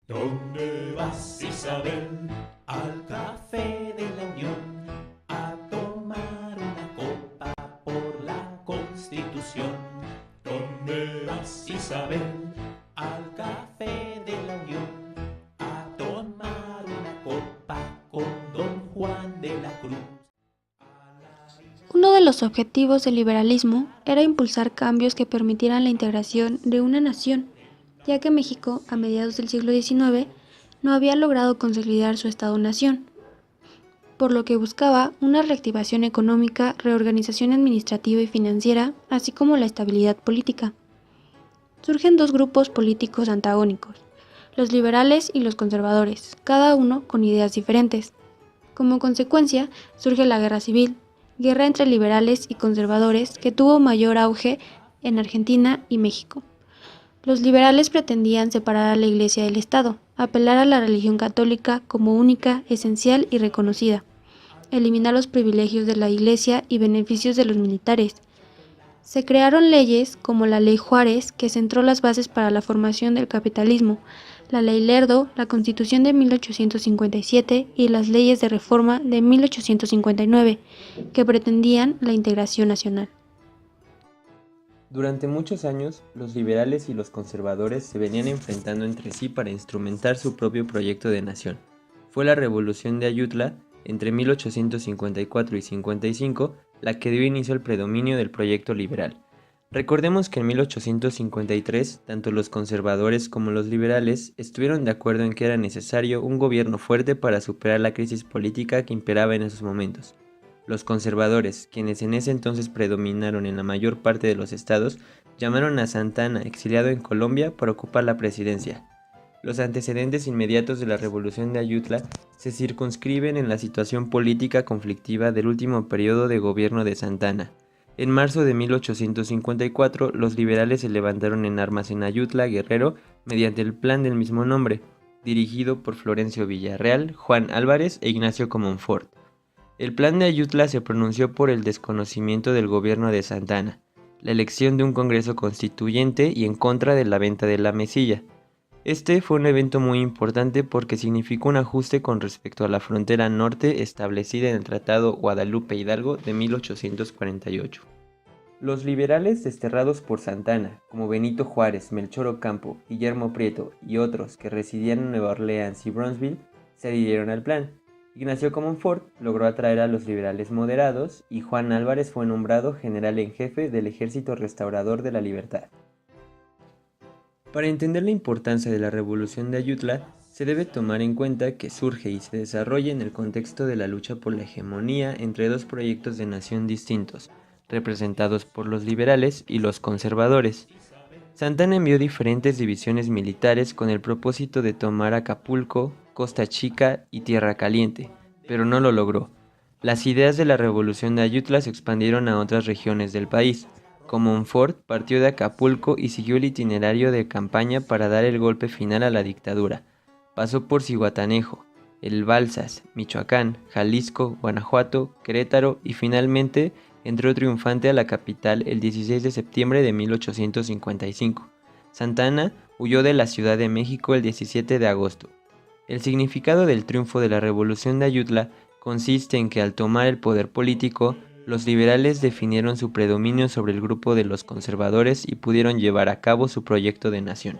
¿Dónde vas, Isabel? Al café de la Unión a tomar una copa por la Constitución. ¿Dónde vas, Isabel? Al café de la Unión a tomar una copa con don Juan de la Cruz. Uno de los objetivos del liberalismo era impulsar cambios que permitieran la integración de una nación, ya que México, a mediados del siglo XIX, no había logrado consolidar su Estado-nación, por lo que buscaba una reactivación económica, reorganización administrativa y financiera, así como la estabilidad política. Surgen dos grupos políticos antagónicos, los liberales y los conservadores, cada uno con ideas diferentes. Como consecuencia, surge la guerra civil, guerra entre liberales y conservadores que tuvo mayor auge en Argentina y México. Los liberales pretendían separar a la Iglesia del Estado, apelar a la religión católica como única, esencial y reconocida, eliminar los privilegios de la Iglesia y beneficios de los militares. Se crearon leyes como la Ley Juárez, que sentó las bases para la formación del capitalismo, la Ley Lerdo, la Constitución de 1857 y las leyes de reforma de 1859, que pretendían la integración nacional. Durante muchos años, los liberales y los conservadores se venían enfrentando entre sí para instrumentar su propio proyecto de nación. Fue la Revolución de Ayutla, entre 1854 y 55, la que dio inicio al predominio del proyecto liberal. Recordemos que en 1853, tanto los conservadores como los liberales estuvieron de acuerdo en que era necesario un gobierno fuerte para superar la crisis política que imperaba en esos momentos. Los conservadores, quienes en ese entonces predominaron en la mayor parte de los estados, llamaron a Santa Anna, exiliado en Colombia, para ocupar la presidencia. Los antecedentes inmediatos de la Revolución de Ayutla se circunscriben en la situación política conflictiva del último periodo de gobierno de Santa Anna. En marzo de 1854, los liberales se levantaron en armas en Ayutla, Guerrero, mediante el plan del mismo nombre, dirigido por Florencio Villarreal, Juan Álvarez e Ignacio Comonfort. El plan de Ayutla se pronunció por el desconocimiento del gobierno de Santa Anna, la elección de un congreso constituyente y en contra de la venta de la mesilla. Este fue un evento muy importante porque significó un ajuste con respecto a la frontera norte establecida en el Tratado Guadalupe-Hidalgo de 1848. Los liberales desterrados por Santa Anna, como Benito Juárez, Melchor Ocampo, Guillermo Prieto y otros que residían en Nueva Orleans y Bronzeville, se adhirieron al plan. Ignacio Comonfort logró atraer a los liberales moderados y Juan Álvarez fue nombrado general en jefe del Ejército Restaurador de la Libertad. Para entender la importancia de la Revolución de Ayutla, se debe tomar en cuenta que surge y se desarrolla en el contexto de la lucha por la hegemonía entre dos proyectos de nación distintos, representados por los liberales y los conservadores. Santa Anna envió diferentes divisiones militares con el propósito de tomar Acapulco, Costa Chica y Tierra Caliente, pero no lo logró. Las ideas de la Revolución de Ayutla se expandieron a otras regiones del país. Comonfort partió de Acapulco y siguió el itinerario de campaña para dar el golpe final a la dictadura. Pasó por Zihuatanejo, El Balsas, Michoacán, Jalisco, Guanajuato, Querétaro y finalmente entró triunfante a la capital el 16 de septiembre de 1855. Santa Anna huyó de la Ciudad de México el 17 de agosto. El significado del triunfo de la Revolución de Ayutla consiste en que al tomar el poder político, los liberales definieron su predominio sobre el grupo de los conservadores y pudieron llevar a cabo su proyecto de nación.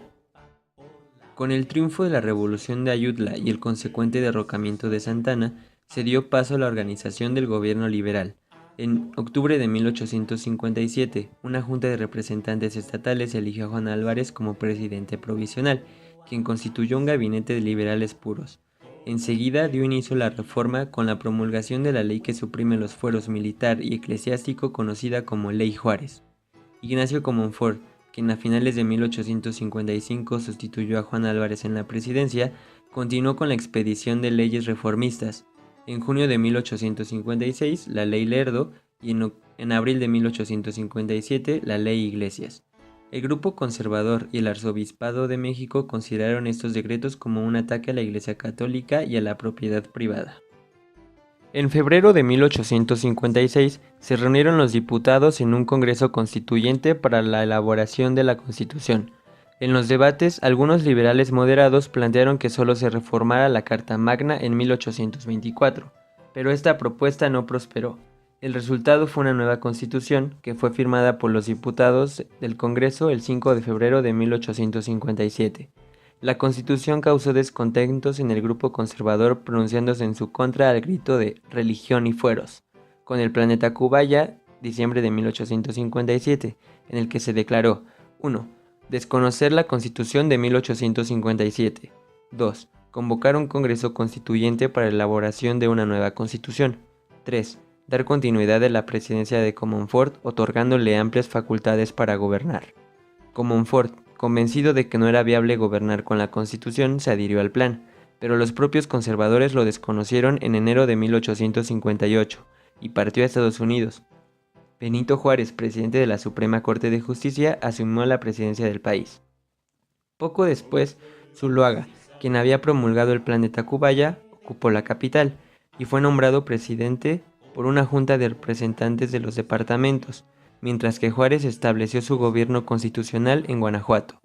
Con el triunfo de la Revolución de Ayutla y el consecuente derrocamiento de Santa Anna, se dio paso a la organización del gobierno liberal. En octubre de 1857, una junta de representantes estatales eligió a Juan Álvarez como presidente provisional, quien constituyó un gabinete de liberales puros. Enseguida dio inicio a la reforma con la promulgación de la ley que suprime los fueros militar y eclesiástico conocida como Ley Juárez. Ignacio Comonfort, quien a finales de 1855 sustituyó a Juan Álvarez en la presidencia, continuó con la expedición de leyes reformistas. En junio de 1856, la Ley Lerdo y en abril de 1857, la Ley Iglesias. El grupo conservador y el Arzobispado de México consideraron estos decretos como un ataque a la Iglesia Católica y a la propiedad privada. En febrero de 1856 se reunieron los diputados en un congreso constituyente para la elaboración de la Constitución. En los debates, algunos liberales moderados plantearon que solo se reformara la Carta Magna en 1824, pero esta propuesta no prosperó. El resultado fue una nueva constitución que fue firmada por los diputados del Congreso el 5 de febrero de 1857. La constitución causó descontentos en el grupo conservador, pronunciándose en su contra al grito de «religión y fueros», con el Planeta Cubaya, diciembre de 1857, en el que se declaró 1. Desconocer la Constitución de 1857. 2. Convocar un Congreso Constituyente para la elaboración de una nueva Constitución. 3. Dar continuidad a la presidencia de Comonfort, otorgándole amplias facultades para gobernar. Comonfort, convencido de que no era viable gobernar con la Constitución, se adhirió al plan, pero los propios conservadores lo desconocieron en enero de 1858 y partió a Estados Unidos. Benito Juárez, presidente de la Suprema Corte de Justicia, asumió la presidencia del país. Poco después, Zuloaga, quien había promulgado el Plan de Tacubaya, ocupó la capital y fue nombrado presidente por una junta de representantes de los departamentos, mientras que Juárez estableció su gobierno constitucional en Guanajuato.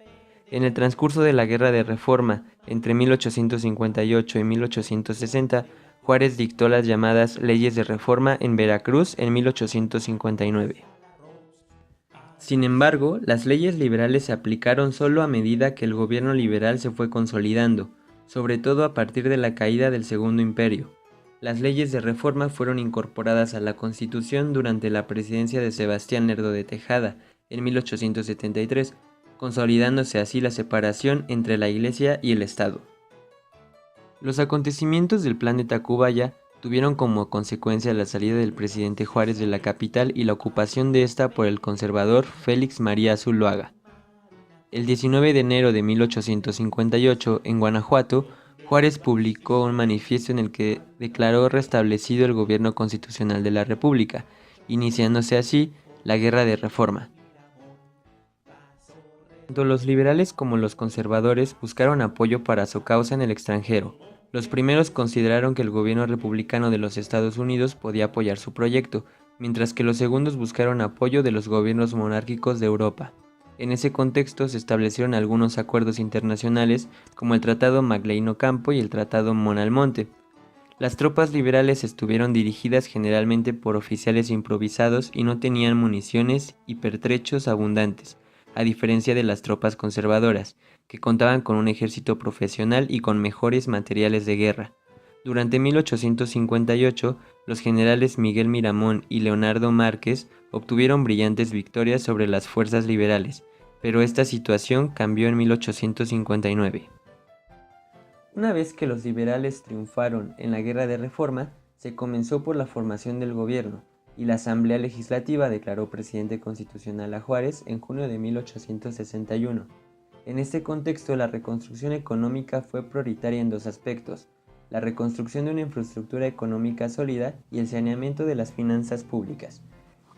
En el transcurso de la Guerra de Reforma entre 1858 y 1860, Juárez dictó las llamadas Leyes de Reforma en Veracruz en 1859. Sin embargo, las leyes liberales se aplicaron solo a medida que el gobierno liberal se fue consolidando, sobre todo a partir de la caída del Segundo Imperio. Las leyes de reforma fueron incorporadas a la Constitución durante la presidencia de Sebastián Lerdo de Tejada en 1873, consolidándose así la separación entre la Iglesia y el Estado. Los acontecimientos del Plan de Tacubaya tuvieron como consecuencia la salida del presidente Juárez de la capital y la ocupación de esta por el conservador Félix María Zuloaga. El 19 de enero de 1858, en Guanajuato, Juárez publicó un manifiesto en el que declaró restablecido el gobierno constitucional de la República, iniciándose así la Guerra de Reforma. Tanto los liberales como los conservadores buscaron apoyo para su causa en el extranjero. Los primeros consideraron que el gobierno republicano de los Estados Unidos podía apoyar su proyecto, mientras que los segundos buscaron apoyo de los gobiernos monárquicos de Europa. En ese contexto se establecieron algunos acuerdos internacionales como el Tratado Magleno-Campo y el Tratado Mon-Almonte. Las tropas liberales estuvieron dirigidas generalmente por oficiales improvisados y no tenían municiones y pertrechos abundantes, a diferencia de las tropas conservadoras, que contaban con un ejército profesional y con mejores materiales de guerra. Durante 1858, los generales Miguel Miramón y Leonardo Márquez obtuvieron brillantes victorias sobre las fuerzas liberales, pero esta situación cambió en 1859. Una vez que los liberales triunfaron en la Guerra de Reforma, se comenzó por la formación del gobierno, y la Asamblea Legislativa declaró presidente constitucional a Juárez en junio de 1861. En este contexto, la reconstrucción económica fue prioritaria en dos aspectos: la reconstrucción de una infraestructura económica sólida y el saneamiento de las finanzas públicas.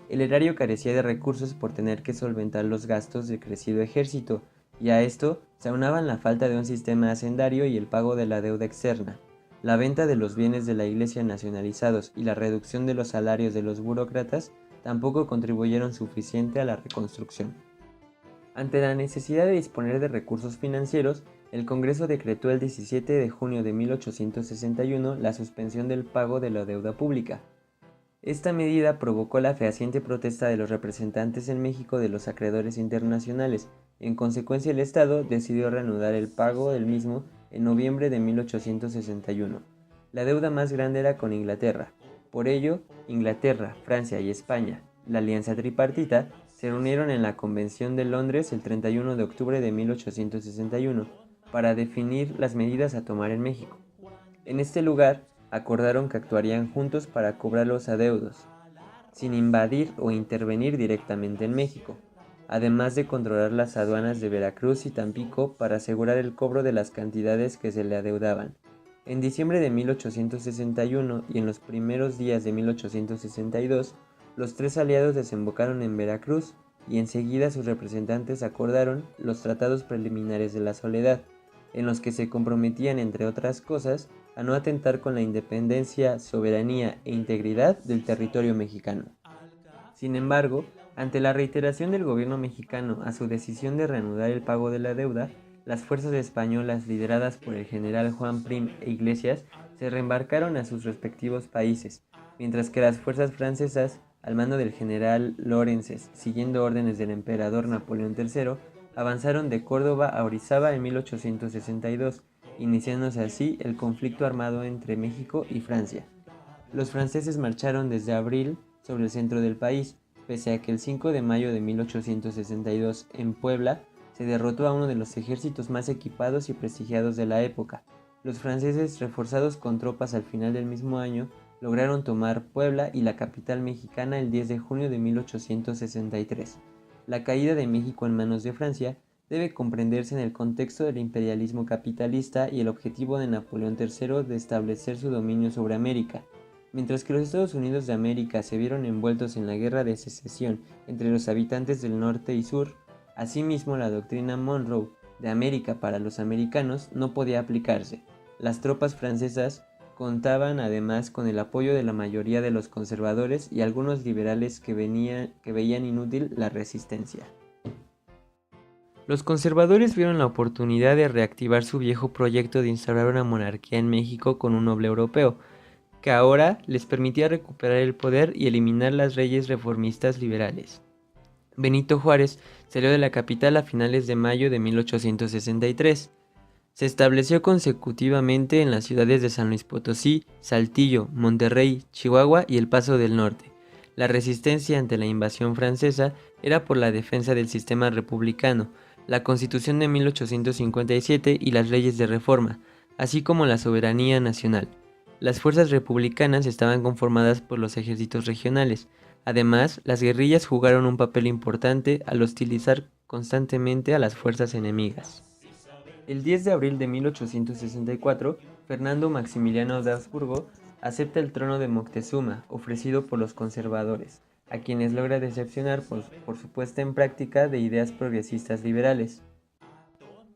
El erario carecía de recursos por tener que solventar los gastos del crecido ejército, y a esto se aunaban la falta de un sistema hacendario y el pago de la deuda externa. La venta de los bienes de la Iglesia nacionalizados y la reducción de los salarios de los burócratas tampoco contribuyeron suficiente a la reconstrucción. Ante la necesidad de disponer de recursos financieros, el Congreso decretó el 17 de junio de 1861 la suspensión del pago de la deuda pública. Esta medida provocó la fehaciente protesta de los representantes en México de los acreedores internacionales. En consecuencia, el Estado decidió reanudar el pago del mismo en noviembre de 1861. La deuda más grande era con Inglaterra. Por ello, Inglaterra, Francia y España, la alianza tripartita, se reunieron en la Convención de Londres el 31 de octubre de 1861 para definir las medidas a tomar en México. En este lugar, acordaron que actuarían juntos para cobrar los adeudos, sin invadir o intervenir directamente en México, además de controlar las aduanas de Veracruz y Tampico para asegurar el cobro de las cantidades que se le adeudaban. En diciembre de 1861 y en los primeros días de 1862, los tres aliados desembocaron en Veracruz y enseguida sus representantes acordaron los tratados preliminares de la Soledad, en los que se comprometían, entre otras cosas, a no atentar con la independencia, soberanía e integridad del territorio mexicano. Sin embargo, Ante la reiteración del gobierno mexicano a su decisión de reanudar el pago de la deuda, las fuerzas españolas lideradas por el general Juan Prim e Iglesias se reembarcaron a sus respectivos países, mientras que las fuerzas francesas, al mando del general Lorenzes, siguiendo órdenes del emperador Napoleón III, avanzaron de Córdoba a Orizaba en 1862, iniciándose así el conflicto armado entre México y Francia. Los franceses marcharon desde abril sobre el centro del país, pese a que el 5 de mayo de 1862 en Puebla se derrotó a uno de los ejércitos más equipados y prestigiados de la época. Los franceses, reforzados con tropas al final del mismo año, lograron tomar Puebla y la capital mexicana el 10 de junio de 1863. La caída de México en manos de Francia debe comprenderse en el contexto del imperialismo capitalista y el objetivo de Napoleón III de establecer su dominio sobre América. Mientras que los Estados Unidos de América se vieron envueltos en la guerra de secesión entre los habitantes del norte y sur, asimismo la doctrina Monroe de América para los americanos no podía aplicarse. Las tropas francesas contaban además con el apoyo de la mayoría de los conservadores y algunos liberales que veían inútil la resistencia. Los conservadores vieron la oportunidad de reactivar su viejo proyecto de instaurar una monarquía en México con un noble europeo, que ahora les permitía recuperar el poder y eliminar las leyes reformistas liberales. Benito Juárez salió de la capital a finales de mayo de 1863. Se estableció consecutivamente en las ciudades de San Luis Potosí, Saltillo, Monterrey, Chihuahua y El Paso del Norte. La resistencia ante la invasión francesa era por la defensa del sistema republicano, la Constitución de 1857 y las leyes de reforma, así como la soberanía nacional. Las fuerzas republicanas estaban conformadas por los ejércitos regionales. Además, las guerrillas jugaron un papel importante al hostilizar constantemente a las fuerzas enemigas. El 10 de abril de 1864, Fernando Maximiliano de Habsburgo acepta el trono de Moctezuma, ofrecido por los conservadores, a quienes logra decepcionar por su puesta en práctica de ideas progresistas liberales.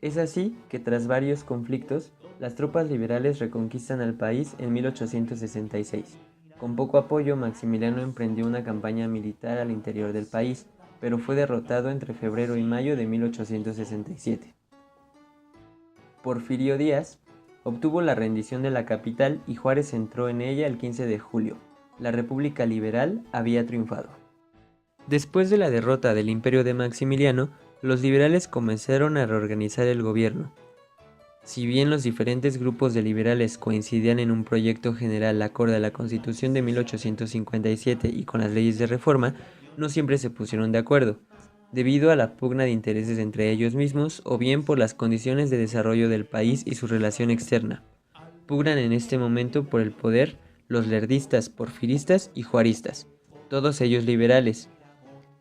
Es así que tras varios conflictos, las tropas liberales reconquistan al país en 1866. Con poco apoyo, Maximiliano emprendió una campaña militar al interior del país, pero fue derrotado entre febrero y mayo de 1867. Porfirio Díaz obtuvo la rendición de la capital y Juárez entró en ella el 15 de julio. La República Liberal había triunfado. Después de la derrota del imperio de Maximiliano, los liberales comenzaron a reorganizar el gobierno. Si bien los diferentes grupos de liberales coincidían en un proyecto general acorde a la Constitución de 1857 y con las leyes de reforma, no siempre se pusieron de acuerdo, debido a la pugna de intereses entre ellos mismos o bien por las condiciones de desarrollo del país y su relación externa. Pugnan en este momento por el poder los lerdistas, porfiristas y juaristas, todos ellos liberales.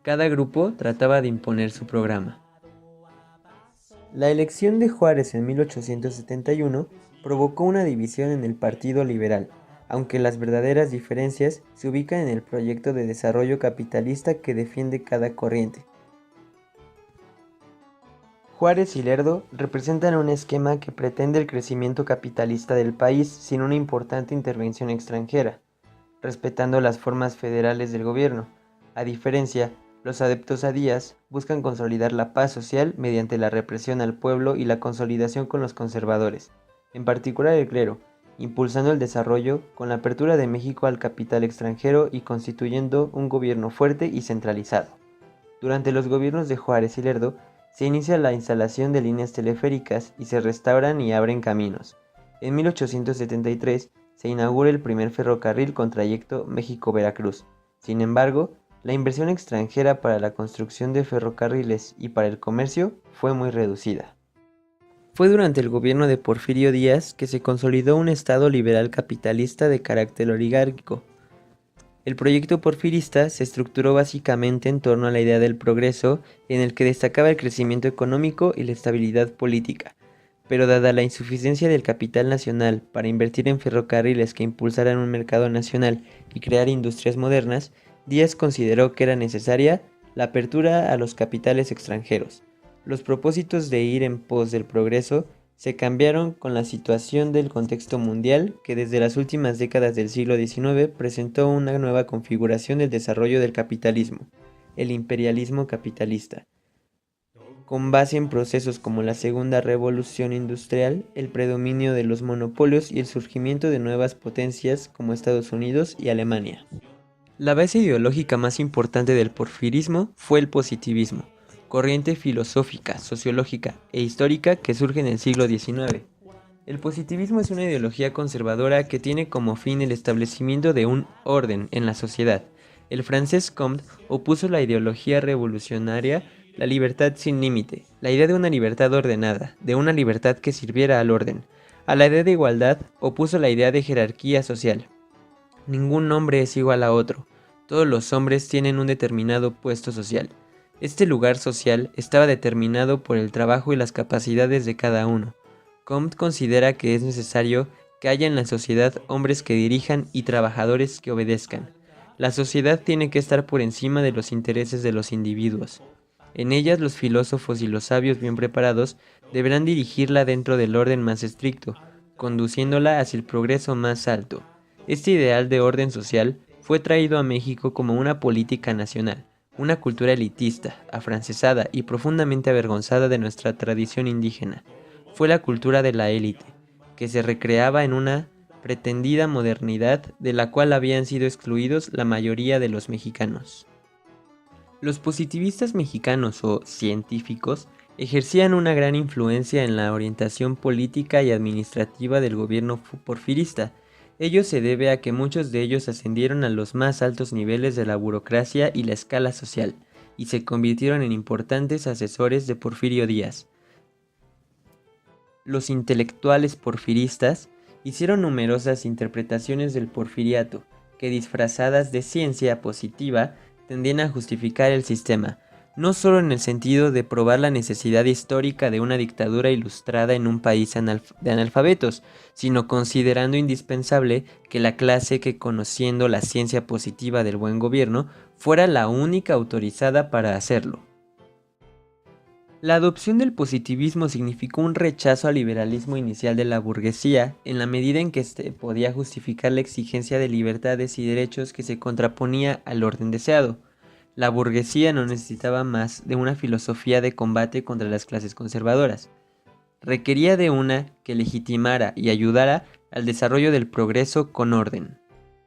Cada grupo trataba de imponer su programa. La elección de Juárez en 1871 provocó una división en el Partido Liberal, aunque las verdaderas diferencias se ubican en el proyecto de desarrollo capitalista que defiende cada corriente. Juárez y Lerdo representan un esquema que pretende el crecimiento capitalista del país sin una importante intervención extranjera, respetando las formas federales del gobierno. A diferencia, los adeptos a Díaz buscan consolidar la paz social mediante la represión al pueblo y la consolidación con los conservadores, en particular el clero, impulsando el desarrollo con la apertura de México al capital extranjero y constituyendo un gobierno fuerte y centralizado. Durante los gobiernos de Juárez y Lerdo, se inicia la instalación de líneas teleféricas y se restauran y abren caminos. En 1873 se inaugura el primer ferrocarril con trayecto México-Veracruz. Sin embargo, la inversión extranjera para la construcción de ferrocarriles y para el comercio fue muy reducida. Fue durante el gobierno de Porfirio Díaz que se consolidó un Estado liberal capitalista de carácter oligárquico. El proyecto porfirista se estructuró básicamente en torno a la idea del progreso, en el que destacaba el crecimiento económico y la estabilidad política, pero dada la insuficiencia del capital nacional para invertir en ferrocarriles que impulsaran un mercado nacional y crear industrias modernas, Díaz consideró que era necesaria la apertura a los capitales extranjeros. Los propósitos de ir en pos del progreso se cambiaron con la situación del contexto mundial que desde las últimas décadas del siglo XIX presentó una nueva configuración del desarrollo del capitalismo. el imperialismo capitalista, con base en procesos como la Segunda Revolución Industrial, el predominio de los monopolios y el surgimiento de nuevas potencias como Estados Unidos y Alemania. La base ideológica más importante del porfirismo fue el positivismo, corriente filosófica, sociológica e histórica que surge en el siglo XIX. El positivismo es una ideología conservadora que tiene como fin el establecimiento de un orden en la sociedad. El francés Comte opuso la ideología revolucionaria, la libertad sin límite, la idea de una libertad ordenada, de una libertad que sirviera al orden. A la idea de igualdad opuso la idea de jerarquía social. Ningún hombre es igual a otro. Todos los hombres tienen un determinado puesto social. Este lugar social estaba determinado por el trabajo y las capacidades de cada uno. Comte considera que es necesario que haya en la sociedad hombres que dirijan y trabajadores que obedezcan. La sociedad tiene que estar por encima de los intereses de los individuos. En ellas los filósofos y los sabios bien preparados deberán dirigirla dentro del orden más estricto, conduciéndola hacia el progreso más alto. Este ideal de orden social fue traído a México como una política nacional, una cultura elitista, afrancesada y profundamente avergonzada de nuestra tradición indígena. Fue la cultura de la élite, que se recreaba en una pretendida modernidad de la cual habían sido excluidos la mayoría de los mexicanos. Los positivistas mexicanos o científicos ejercían una gran influencia en la orientación política y administrativa del gobierno porfirista. Ello se debe a que muchos de ellos ascendieron a los más altos niveles de la burocracia y la escala social, y se convirtieron en importantes asesores de Porfirio Díaz. Los intelectuales porfiristas hicieron numerosas interpretaciones del porfiriato, que disfrazadas de ciencia positiva tendían a justificar el sistema, no solo en el sentido de probar la necesidad histórica de una dictadura ilustrada en un país de analfabetos, sino considerando indispensable que la clase que, conociendo la ciencia positiva del buen gobierno, fuera la única autorizada para hacerlo. La adopción del positivismo significó un rechazo al liberalismo inicial de la burguesía, en la medida en que éste podía justificar la exigencia de libertades y derechos que se contraponía al orden deseado. La burguesía no necesitaba más de una filosofía de combate contra las clases conservadoras. Requería de una que legitimara y ayudara al desarrollo del progreso con orden.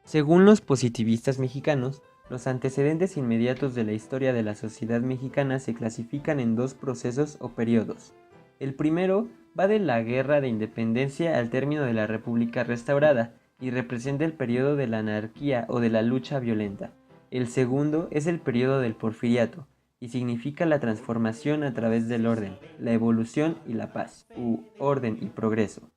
Según los positivistas mexicanos, los antecedentes inmediatos de la historia de la sociedad mexicana se clasifican en dos procesos o periodos. El primero va de la Guerra de Independencia al término de la República restaurada y representa el periodo de la anarquía o de la lucha violenta. El segundo es el periodo del Porfiriato y significa la transformación a través del orden, la evolución y la paz, u orden y progreso.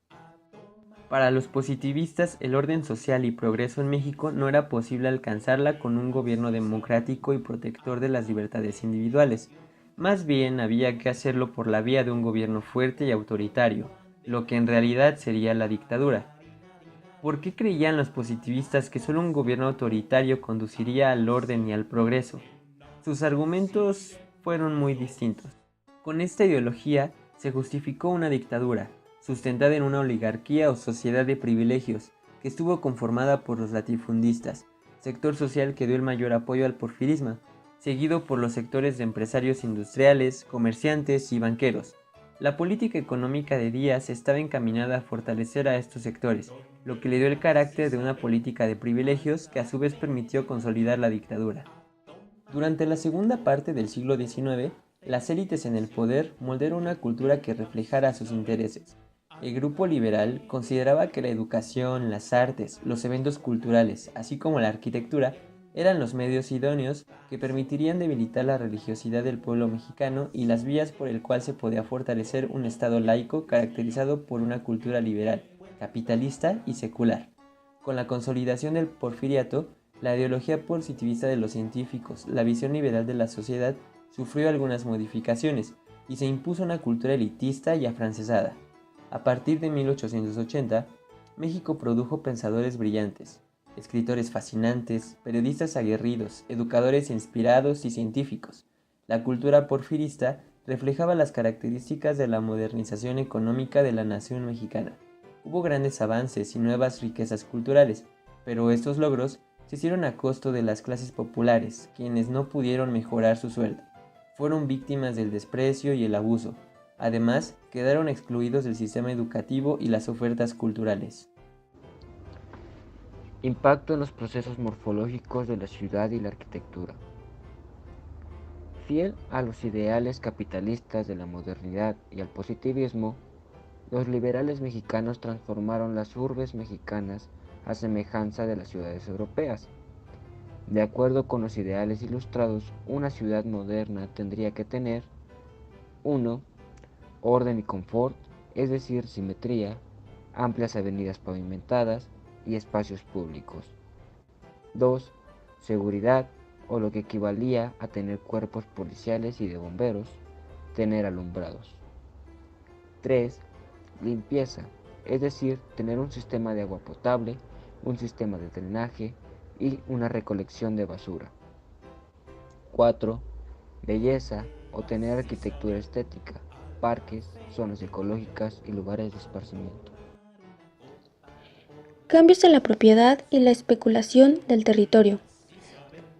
Para los positivistas, el orden social y progreso en México no era posible alcanzarla con un gobierno democrático y protector de las libertades individuales. Más bien había que hacerlo por la vía de un gobierno fuerte y autoritario, lo que en realidad sería la dictadura. ¿Por qué creían los positivistas que solo un gobierno autoritario conduciría al orden y al progreso? Sus argumentos fueron muy distintos. Con esta ideología se justificó una dictadura, sustentada en una oligarquía o sociedad de privilegios, que estuvo conformada por los latifundistas, sector social que dio el mayor apoyo al porfirismo, seguido por los sectores de empresarios industriales, comerciantes y banqueros. La política económica de Díaz estaba encaminada a fortalecer a estos sectores, lo que le dio el carácter de una política de privilegios que a su vez permitió consolidar la dictadura. Durante la segunda parte del siglo XIX, las élites en el poder moldearon una cultura que reflejara sus intereses. El grupo liberal consideraba que la educación, las artes, los eventos culturales, así como la arquitectura, eran los medios idóneos que permitirían debilitar la religiosidad del pueblo mexicano y las vías por el cual se podía fortalecer un Estado laico caracterizado por una cultura liberal, capitalista y secular. Con la consolidación del porfiriato, la ideología positivista de los científicos, la visión liberal de la sociedad, sufrió algunas modificaciones y se impuso una cultura elitista y afrancesada. A partir de 1880, México produjo pensadores brillantes, escritores fascinantes, periodistas aguerridos, educadores inspirados y científicos. La cultura porfirista reflejaba las características de la modernización económica de la nación mexicana. Hubo grandes avances y nuevas riquezas culturales, pero estos logros se hicieron a costo de las clases populares, quienes no pudieron mejorar su sueldo. Fueron víctimas del desprecio y el abuso. Además, quedaron excluidos del sistema educativo y las ofertas culturales. Impacto en los procesos morfológicos de la ciudad y la arquitectura. Fiel a los ideales capitalistas de la modernidad y al positivismo, los liberales mexicanos transformaron las urbes mexicanas a semejanza de las ciudades europeas. De acuerdo con los ideales ilustrados, una ciudad moderna tendría que tener 1. Orden y confort, es decir, simetría, amplias avenidas pavimentadas y espacios públicos. 2. Seguridad, o lo que equivalía a tener cuerpos policiales y de bomberos, tener alumbrados. 3. Limpieza, es decir, tener un sistema de agua potable, un sistema de drenaje y una recolección de basura. 4. Belleza, o tener arquitectura estética, parques, zonas ecológicas y lugares de esparcimiento. Cambios en la propiedad y la especulación del territorio.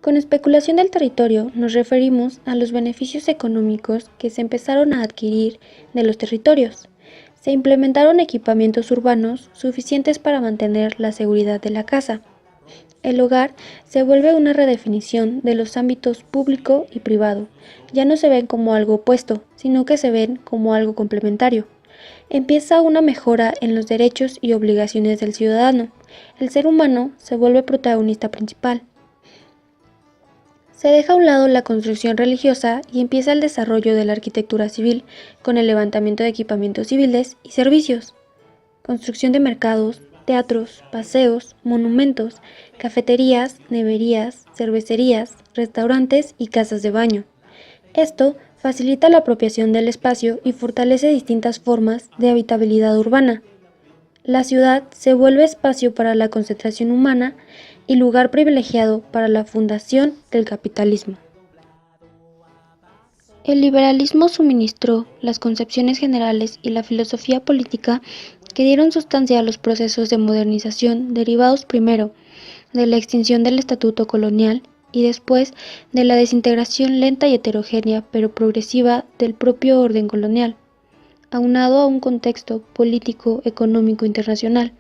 Con especulación del territorio nos referimos a los beneficios económicos que se empezaron a adquirir de los territorios. Se implementaron equipamientos urbanos suficientes para mantener la seguridad de la casa. El hogar se vuelve una redefinición de los ámbitos público y privado. Ya no se ven como algo opuesto, sino que se ven como algo complementario. Empieza una mejora en los derechos y obligaciones del ciudadano. El ser humano se vuelve protagonista principal. Se deja a un lado la construcción religiosa y empieza el desarrollo de la arquitectura civil con el levantamiento de equipamientos civiles y servicios. Construcción de mercados, teatros, paseos, monumentos, cafeterías, neverías, cervecerías, restaurantes y casas de baño. Esto facilita la apropiación del espacio y fortalece distintas formas de habitabilidad urbana. La ciudad se vuelve espacio para la concentración humana y lugar privilegiado para la fundación del capitalismo. El liberalismo suministró las concepciones generales y la filosofía política que dieron sustancia a los procesos de modernización derivados primero de la extinción del estatuto colonial y después de la desintegración lenta y heterogénea pero progresiva del propio orden colonial, aunado a un contexto político, económico internacional,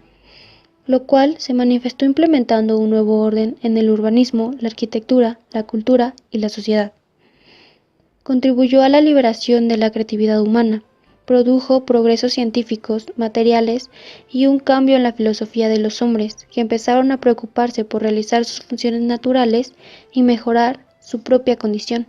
lo cual se manifestó implementando un nuevo orden en el urbanismo, la arquitectura, la cultura y la sociedad. Contribuyó a la liberación de la creatividad humana, produjo progresos científicos, materiales y un cambio en la filosofía de los hombres, que empezaron a preocuparse por realizar sus funciones naturales y mejorar su propia condición.